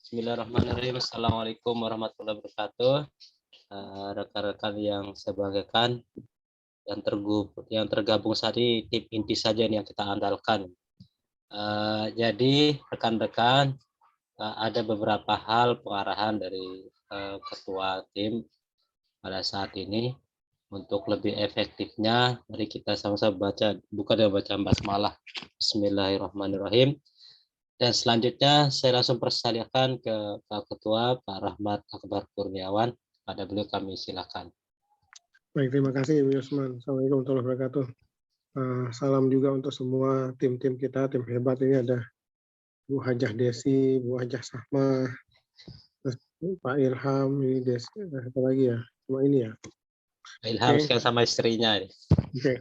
Bismillahirrahmanirrahim. Assalamualaikum warahmatullahi wabarakatuh. Rekan-rekan yang saya banggakan, yang tergabung saat ini tim inti saja yang kita andalkan. Jadi rekan-rekan, ada beberapa hal pengarahan dari ketua tim pada saat ini untuk lebih efektifnya. Mari kita sama-sama buka dan baca basmalah. Bismillahirrahmanirrahim. Dan selanjutnya saya langsung persilakan ke Pak Ketua, Pak Rahmat Akbar Kurniawan. Pada beliau kami silakan. Baik, terima kasih Ibu Yusman. Assalamualaikum warahmatullahi wabarakatuh. Salam juga untuk semua tim-tim kita, tim hebat ini ada Bu Hajah Desi, Bu Hajah Sahma, Pak Ilham, ini Desi, apa lagi ya? Cuma ini ya. Pak Ilham sekarang sama istrinya. Oke.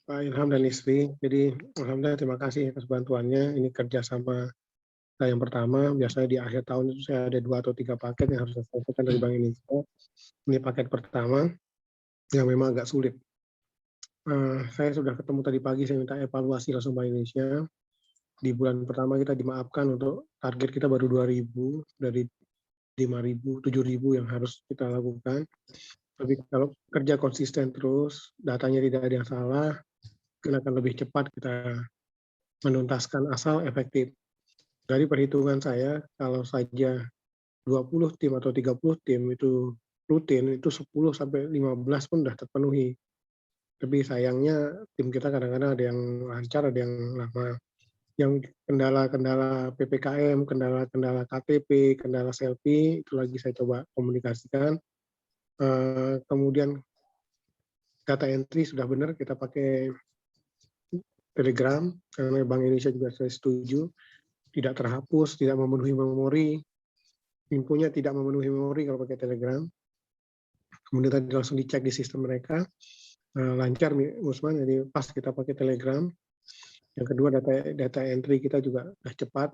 Pak Ilham dan istri. Jadi alhamdulillah terima kasih atas bantuannya. Ini kerjasama saya yang pertama. Biasanya di akhir tahun itu saya ada 2 atau 3 paket yang harus saya selesaikan dari Bank Indonesia. Ini paket pertama yang memang agak sulit. Saya sudah ketemu tadi pagi, saya minta evaluasi langsung Bank Indonesia. Di bulan pertama kita dimaafkan untuk target kita baru 2.000 dari 5.000, 7.000 yang harus kita lakukan. Tapi kalau kerja konsisten terus, datanya tidak ada yang salah, akan lebih cepat kita menuntaskan asal efektif. Dari perhitungan saya, kalau saja 20 tim atau 30 tim itu rutin, itu 10 sampai 15 pun sudah terpenuhi. Tapi sayangnya tim kita kadang-kadang ada yang lancar, ada yang lama. Yang kendala-kendala PPKM, kendala-kendala KTP, kendala selfie, itu lagi saya coba komunikasikan. Kemudian data entry sudah benar, kita pakai Telegram, karena Bank Indonesia juga saya setuju, tidak terhapus, tidak memenuhi memori, infonya tidak memenuhi memori kalau pakai Telegram. Kemudian tadi langsung dicek di sistem mereka, lancar Musman, jadi pas kita pakai Telegram. Yang kedua data entry kita juga sudah cepat.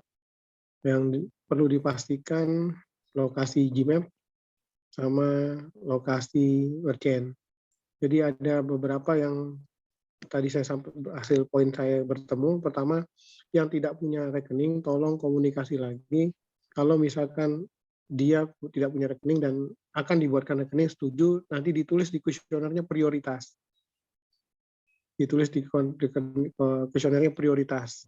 Yang perlu dipastikan lokasi Gmap sama lokasi merchant. Jadi ada beberapa yang tadi saya hasil poin saya bertemu. Pertama, yang tidak punya rekening, tolong komunikasi lagi. Kalau misalkan dia tidak punya rekening dan akan dibuatkan rekening, setuju, nanti ditulis di kuesionernya prioritas. Ditulis di kuesionernya prioritas.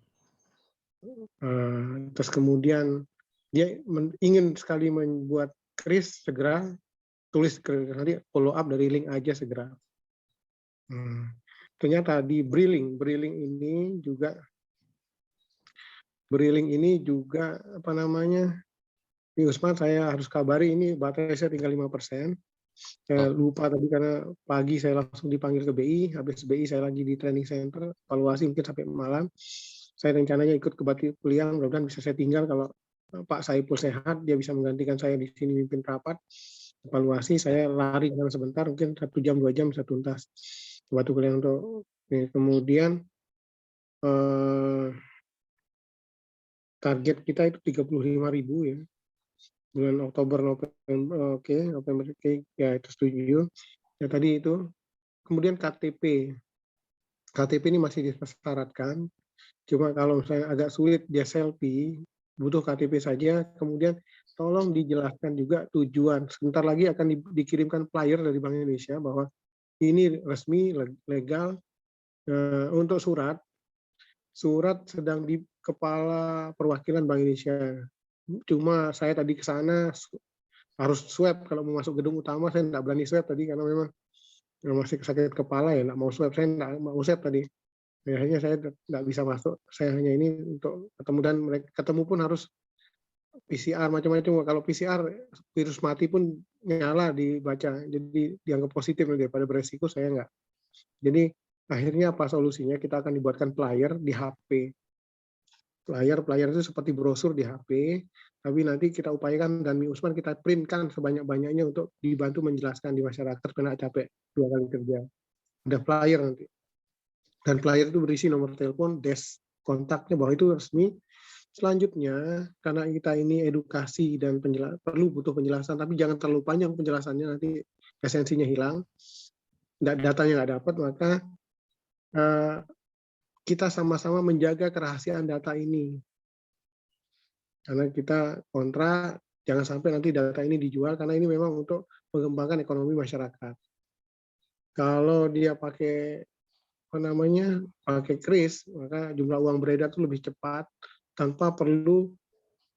Terus kemudian dia ingin sekali membuat kris, segera tulis nanti follow up dari link aja segera. Ternyata di Briling ini juga apa namanya, di Usman saya harus kabari ini baterai saya tinggal 5%. Saya lupa tadi karena pagi saya langsung dipanggil ke BI, habis BI saya lagi di training center, evaluasi mungkin sampai malam. Saya rencananya ikut ke Batu kuliah, mudah-mudahan bisa saya tinggal kalau Pak Saipul sehat, dia bisa menggantikan saya di sini mimpin rapat. Evaluasi, saya lari dalam sebentar, mungkin 1 jam 2 jam bisa tuntas. Batu kuliah untuk kemudian target kita itu 35.000 ya. Bulan Oktober, November, November ya itu setuju. Ya tadi itu. Kemudian KTP ini masih disyaratkan. Cuma kalau misalnya agak sulit dia selfie, butuh KTP saja. Kemudian tolong dijelaskan juga tujuan. Sebentar lagi akan dikirimkan flyer dari Bank Indonesia bahwa ini resmi, legal. Untuk surat sedang di Kepala Perwakilan Bank Indonesia. Cuma saya tadi ke sana harus swab kalau mau masuk gedung utama, saya tidak berani swab tadi karena memang masih sakit kepala ya, nggak mau swab, saya nggak mau swab tadi. Akhirnya saya nggak bisa masuk, saya hanya ini untuk ketemu, dan mereka ketemu pun harus PCR macam-macam. Kalau PCR virus mati pun nyala dibaca, jadi dianggap positif daripada beresiko, saya nggak. Jadi akhirnya apa solusinya, kita akan dibuatkan flyer di HP. Flyer itu seperti brosur di HP, tapi nanti kita upayakan dan Mi Usman kita printkan sebanyak-banyaknya untuk dibantu menjelaskan di masyarakat kena capek 2 kali kerja. Ada flyer nanti. Dan flyer itu berisi nomor telepon, desk kontaknya, bahwa itu resmi. Selanjutnya, karena kita ini edukasi dan butuh penjelasan, tapi jangan terlalu panjang penjelasannya, nanti esensinya hilang, datanya nggak dapat, maka kita sama-sama menjaga kerahasiaan data ini. Karena kita kontra jangan sampai nanti data ini dijual, karena ini memang untuk mengembangkan ekonomi masyarakat. Kalau dia pakai pakai kris, maka jumlah uang beredar itu lebih cepat tanpa perlu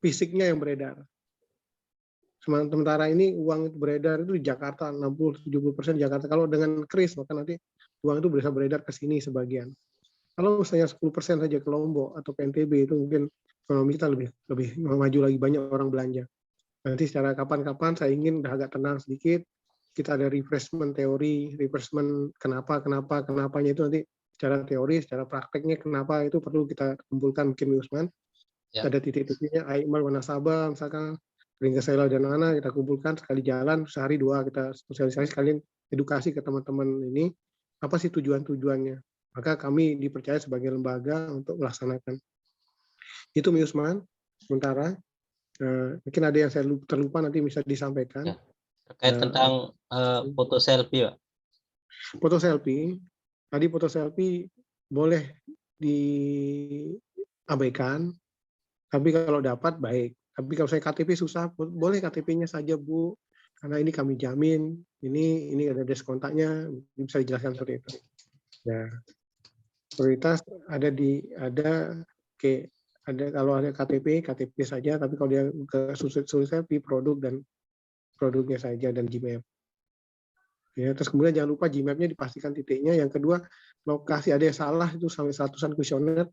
fisiknya yang beredar. Sementara ini uang itu beredar itu di Jakarta 60-70% Jakarta. Kalau dengan kris maka nanti uang itu bisa beredar ke sini sebagian. Kalau misalnya 10% saja ke Lombok atau ke NTB itu mungkin ekonomi kita lebih maju lagi, banyak orang belanja. Nanti secara kapan-kapan saya ingin udah agak tenang sedikit, kita ada refreshment teori, refreshment kenapanya itu nanti secara teori, secara prakteknya kenapa itu perlu kita kumpulkan mungkin Usman. Ya. Ada titik-titiknya, Aimal, Wanasaba, misalkan Ringgasela dan Nana kita kumpulkan sekali jalan, sehari 2 kita sosialisasi sekalian edukasi ke teman-teman ini, apa sih tujuan-tujuannya. Maka kami dipercaya sebagai lembaga untuk melaksanakan. Itu Usman, sementara. Mungkin ada yang saya terlupa nanti bisa disampaikan. Ya. Terkait tentang foto selfie, Pak. Foto selfie, tadi foto selfie boleh diabaikan, tapi kalau dapat baik. Tapi kalau saya KTP susah, boleh KTP-nya saja Bu, karena ini kami jamin, ini ada deskontaknya, bisa dijelaskan seperti itu. Ya, prioritas ada kalau ada KTP saja, tapi kalau dia ke sulit selfie produk dan produknya saja dan Gmap. Ya, terus kemudian jangan lupa Gmap-nya dipastikan titiknya. Yang kedua, lokasi ada yang salah itu sampai 100-an kuesioner,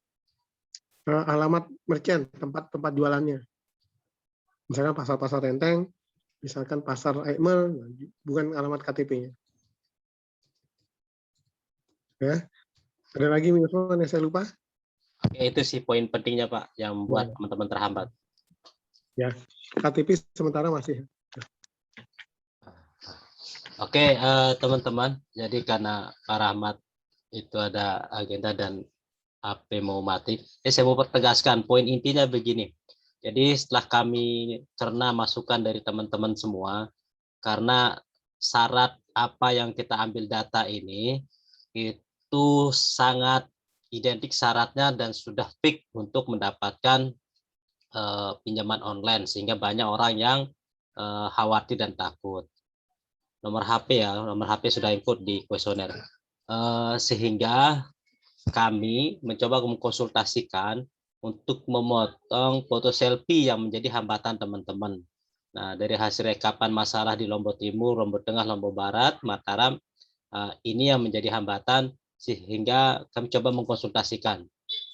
alamat merchant, tempat jualannya. Misalkan pasar-pasar Renteng, misalkan pasar Aimal, bukan alamat KTP-nya. Ya, ada lagi yang saya lupa? Oke, itu sih poin pentingnya Pak, yang buat teman-teman terhambat. Ya, KTP sementara masih. Oke, teman-teman, jadi karena Pak Rahmat itu ada agenda dan HP mau mati, saya mau pertegaskan poin intinya begini. Jadi setelah kami cerna masukan dari teman-teman semua, karena syarat apa yang kita ambil data ini itu sangat identik syaratnya dan sudah fix untuk mendapatkan pinjaman online, sehingga banyak orang yang khawatir dan takut. Nomor HP ya, nomor HP sudah input di kuesioner. Sehingga kami mencoba mengkonsultasikan untuk memotong foto selfie yang menjadi hambatan teman-teman. Nah, dari hasil rekapan masalah di Lombok Timur, Lombok Tengah, Lombok Barat, Mataram, ini yang menjadi hambatan, sehingga kami coba mengkonsultasikan.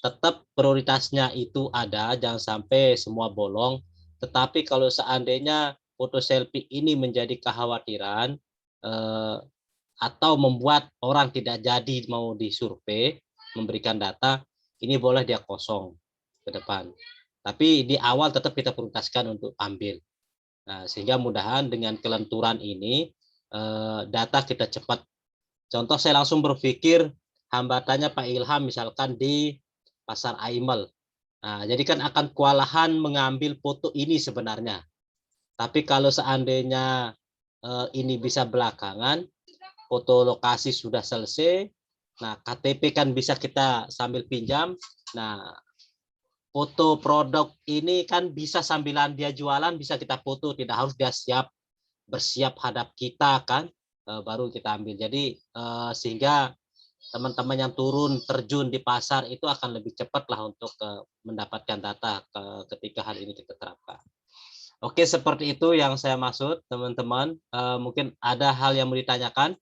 Tetap prioritasnya itu ada, jangan sampai semua bolong. Tetapi kalau seandainya foto selfie ini menjadi kekhawatiran atau membuat orang tidak jadi mau disurvei, memberikan data, ini boleh dia kosong ke depan. Tapi di awal tetap kita prioritaskan untuk ambil. Nah, sehingga mudahan dengan kelenturan ini data kita cepat. Contoh saya langsung berpikir hambatannya Pak Ilham misalkan di pasar Aimal. Nah, jadi kan akan kewalahan mengambil foto ini sebenarnya. Tapi kalau seandainya ini bisa belakangan, foto lokasi sudah selesai, nah KTP kan bisa kita sambil pinjam, nah foto produk ini kan bisa sambilan dia jualan bisa kita foto, tidak harus dia bersiap hadap kita kan, baru kita ambil. Jadi sehingga teman-teman yang turun terjun di pasar itu akan lebih cepat lah untuk mendapatkan data ketika hal ini kita terapkan. Oke, seperti itu yang saya maksud teman-teman. Mungkin ada hal yang mau ditanyakan.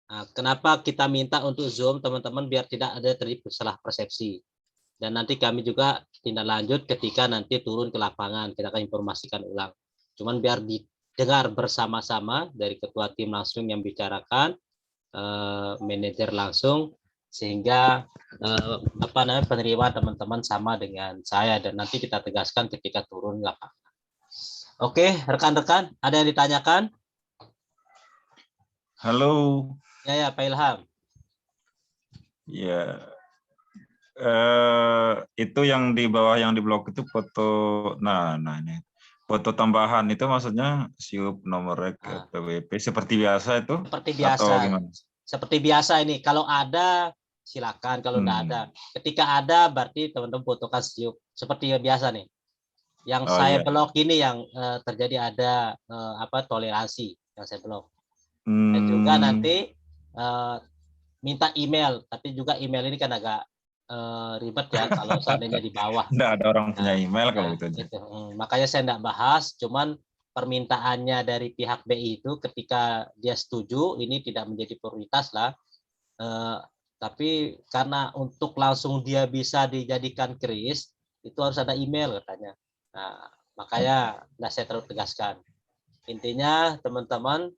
Nah, kenapa kita minta untuk Zoom teman-teman biar tidak ada terjadi salah persepsi. Dan nanti kami juga tindak lanjut ketika nanti turun ke lapangan, kita akan informasikan ulang. Cuman biar didengar bersama-sama dari ketua tim langsung yang bicarakan, manajer langsung, sehingga penerima teman-teman sama dengan saya, dan nanti kita tegaskan ketika turun lapangan. Oke, rekan-rekan, ada yang ditanyakan? Halo. Ya, Pak Ilham. Ya, itu yang di bawah yang di blog itu foto, nah ini foto tambahan itu maksudnya siup nomor PWP seperti biasa itu? Seperti biasa. Atau gimana? Seperti biasa ini, kalau ada silakan. Kalau enggak ada, ketika ada berarti teman-teman fotokan siup seperti biasa nih. Yang saya blok ini yang terjadi ada toleransi yang saya blok. Dan juga nanti minta email, tapi juga email ini kan agak ribet ya kalau seandainya di bawah. Nggak ada orang punya email kalau gitu aja. Itu. Makanya saya enggak bahas, cuman permintaannya dari pihak BI itu ketika dia setuju ini tidak menjadi prioritas lah. Tapi karena untuk langsung dia bisa dijadikan kris itu harus ada email katanya. Nah, makanya saya terus tegaskan. Intinya teman-teman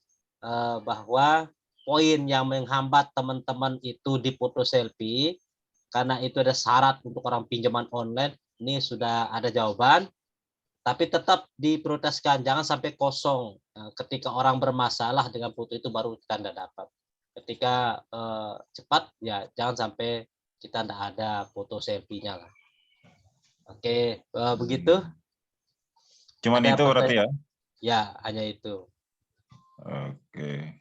bahwa poin yang menghambat teman-teman itu di foto selfie karena itu ada syarat untuk orang pinjaman online, ini sudah ada jawaban. Tapi tetap diprioritaskan, jangan sampai kosong. Ketika orang bermasalah dengan foto itu baru kita tidak dapat. Ketika cepat ya jangan sampai kita tidak ada foto selfie-nya lah. Oke, begitu. Cuman ada itu berarti ya? Ya, hanya itu. Oke.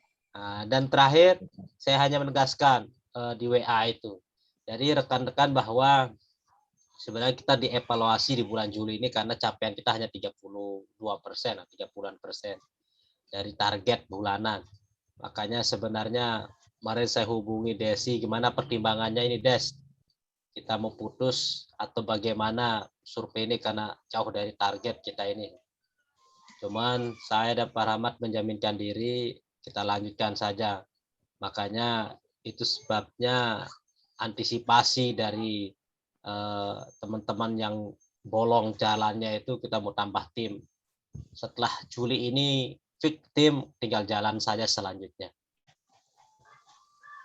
Dan terakhir, saya hanya menegaskan di WA itu. Jadi rekan-rekan bahwa sebenarnya kita dievaluasi di bulan Juli ini karena capaian kita hanya 32%, 30% dari target bulanan. Makanya sebenarnya kemarin saya hubungi Desi, gimana pertimbangannya ini Des? Kita mau putus atau bagaimana survei ini karena jauh dari target kita ini. Cuman saya dan Pak Rahmat menjaminkan diri kita lanjutkan saja. Makanya itu sebabnya antisipasi dari teman-teman yang bolong jalannya itu kita mau tambah tim. Setelah Juli ini fix tim, tinggal jalan saja selanjutnya.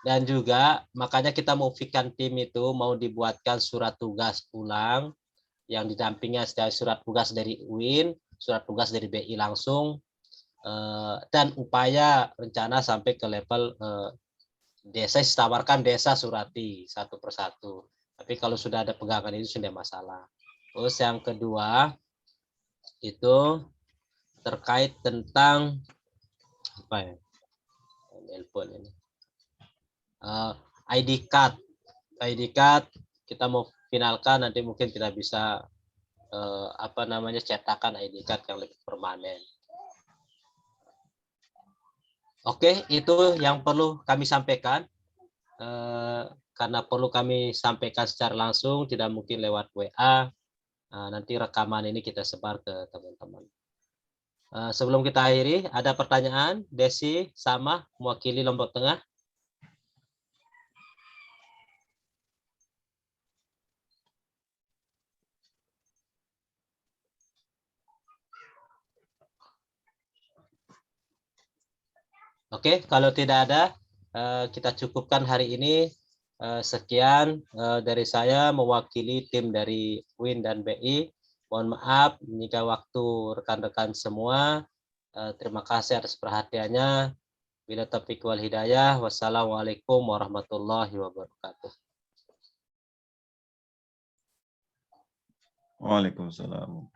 Dan juga makanya kita mau fixkan tim itu mau dibuatkan surat tugas ulang yang didampingi surat tugas dari UIN, surat tugas dari BI langsung, dan upaya rencana sampai ke level desa, tawarkan desa surati satu persatu. Tapi kalau sudah ada pegangan itu sudah masalah. Terus yang kedua itu terkait tentang apa ya? Telepon ini. ID card. ID card kita mau finalkan, nanti mungkin kita bisa cetakan ID card yang lebih permanen. Oke, itu yang perlu kami sampaikan. Karena perlu kami sampaikan secara langsung, tidak mungkin lewat WA. Nanti rekaman ini kita sebar ke teman-teman. Sebelum kita akhiri, ada pertanyaan? Desi sama mewakili Lombok Tengah. Oke, kalau tidak ada, kita cukupkan hari ini. Sekian dari saya mewakili tim dari UIN dan BI. Mohon maaf jika waktu rekan-rekan semua. Terima kasih atas perhatiannya. Bila taufiq wal hidayah. Wassalamualaikum warahmatullahi wabarakatuh. Waalaikumsalam.